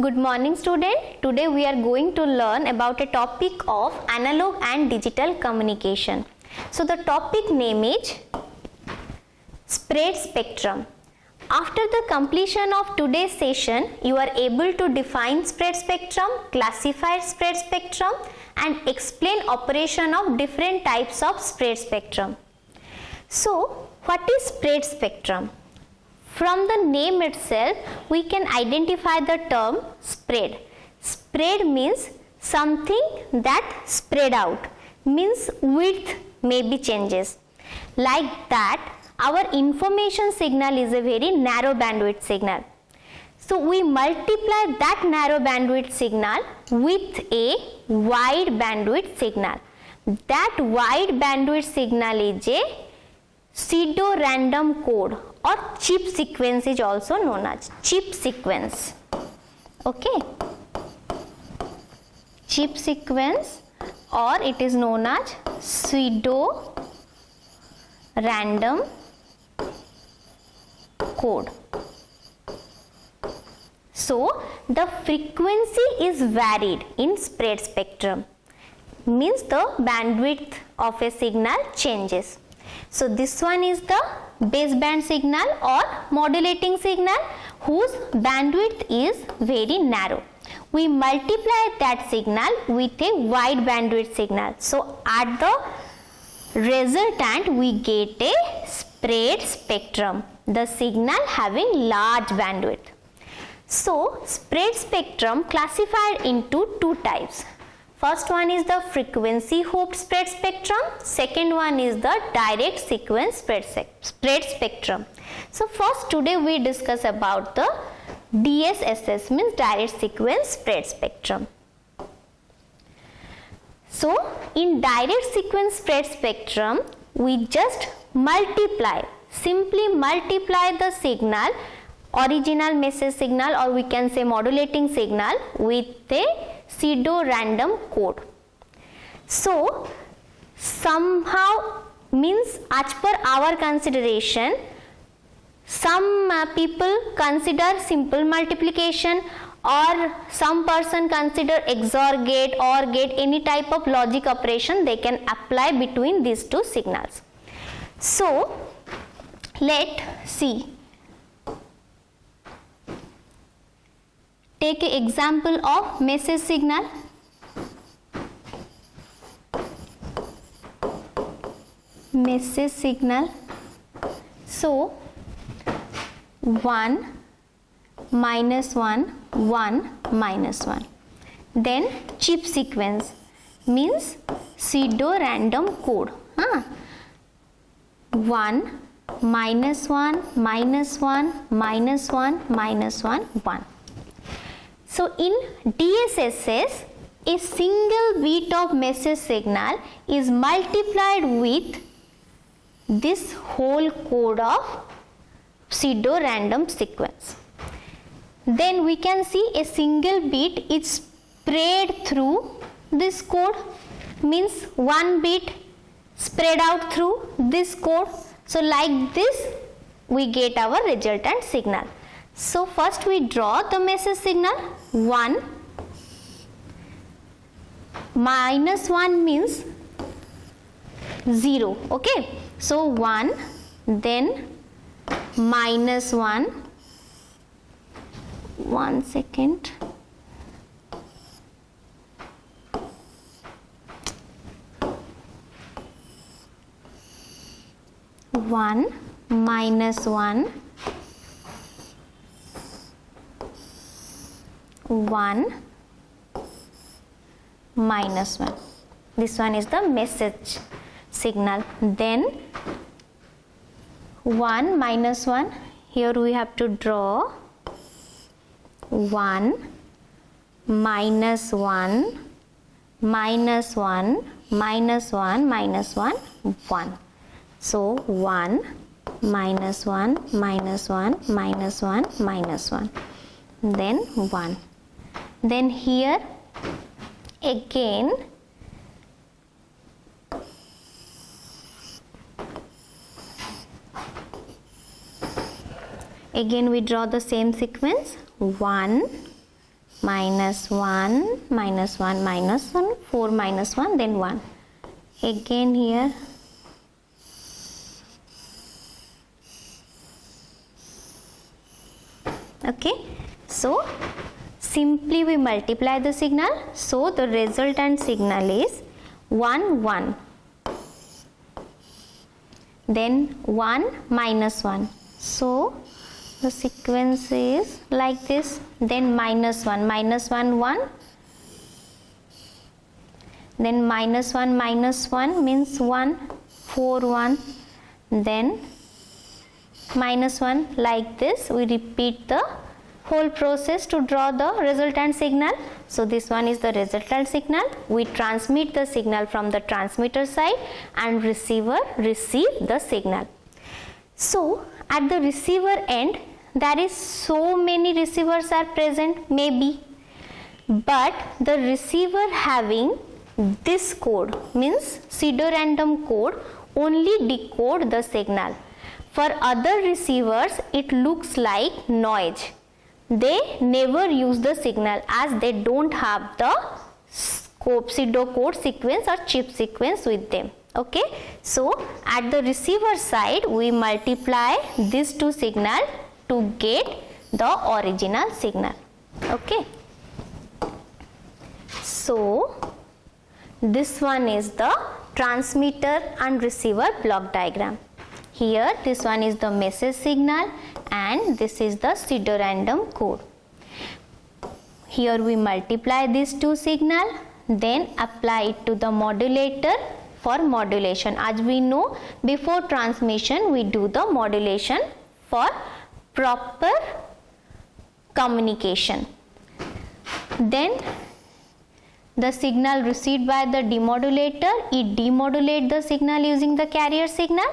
Good morning student. Today we are going to learn about a topic of analog and digital communication. So the topic name is spread spectrum. After the completion of today's session, you are able to define spread spectrum, classify spread spectrum and explain operation of different types of spread spectrum. So what is spread spectrum? From the name itself, we can identify the term spread. Spread means something that spread out, means width maybe changes. Like that, our information signal is a very narrow bandwidth signal. So we multiply that narrow bandwidth signal with a wide bandwidth signal. That wide bandwidth signal is a pseudo-random code or chip sequence is also known as chip sequence. Okay, chip sequence, or it is known as pseudo-random code. So the frequency is varied in spread spectrum, means the bandwidth of a signal changes. So this one is the baseband signal or modulating signal whose bandwidth is very narrow. We multiply that signal with a wide bandwidth signal. So at the resultant we get a spread spectrum, the signal having large bandwidth. So spread spectrum classified into two types. First one is the frequency hopped spread spectrum, second one is the direct sequence spread spectrum. So first today we discuss about the DSSS, means direct sequence spread spectrum. So in direct sequence spread spectrum, we just simply multiply the signal, original message signal, or we can say modulating signal, with a pseudo-random code. So somehow, means as per our consideration, some people consider simple multiplication, or some person consider XOR gate or gate, any type of logic operation they can apply between these two signals. So let's see. Take an example of message signal. Message signal. So 1 minus 1, 1 minus 1. Then chip sequence means pseudo-random code. 1 minus 1 minus 1 minus 1 minus 1 1. So in DSSS, a single bit of message signal is multiplied with this whole code of pseudo-random sequence. Then we can see a single bit is spread through this code, means one bit spread out through this code. So like this we get our resultant signal. So first we draw the message signal. 1 minus 1 means 0. Okay, so 1, then minus 1, 1 second, one minus 1, 1 minus 1. This one is the message signal. Then 1 minus 1, here we have to draw 1 minus 1 minus 1 minus 1 minus 1 1. So 1 minus 1 minus 1 minus 1 minus 1, then 1. Then here again we draw the same sequence. 1 minus 1, minus 1, minus 1, 4 minus 1, then 1. Again here. Okay, so simply we multiply the signal, so the resultant signal is 1 1, then 1 minus 1. So the sequence is like this, then minus 1 1, then minus 1 means 1, 4 1, then minus 1, like this. We repeat the whole process to draw the resultant signal. So this one is the resultant signal. We transmit the signal from the transmitter side and receiver receive the signal. So at the receiver end, there is so many receivers are present, maybe, but the receiver having this code, means pseudo-random code, only decode the signal. For other receivers, it looks like noise. They never use the signal as they don't have the pseudocode sequence or chip sequence with them. Okay, so at the receiver side, we multiply these two signals to get the original signal. Okay, so this one is the transmitter and receiver block diagram. Here this one is the message signal and this is the pseudo-random code. Here we multiply these two signal, then apply it to the modulator for modulation. As we know, before transmission we do the modulation for proper communication. Then the signal received by the demodulator, it demodulate the signal using the carrier signal.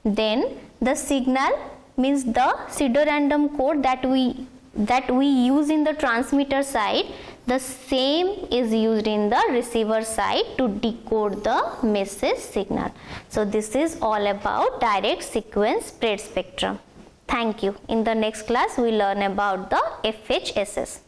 Then the signal means the pseudo-random code that we use in the transmitter side, the same is used in the receiver side to decode the message signal. So this is all about direct sequence spread spectrum. Thank you. In the next class we learn about the FHSS.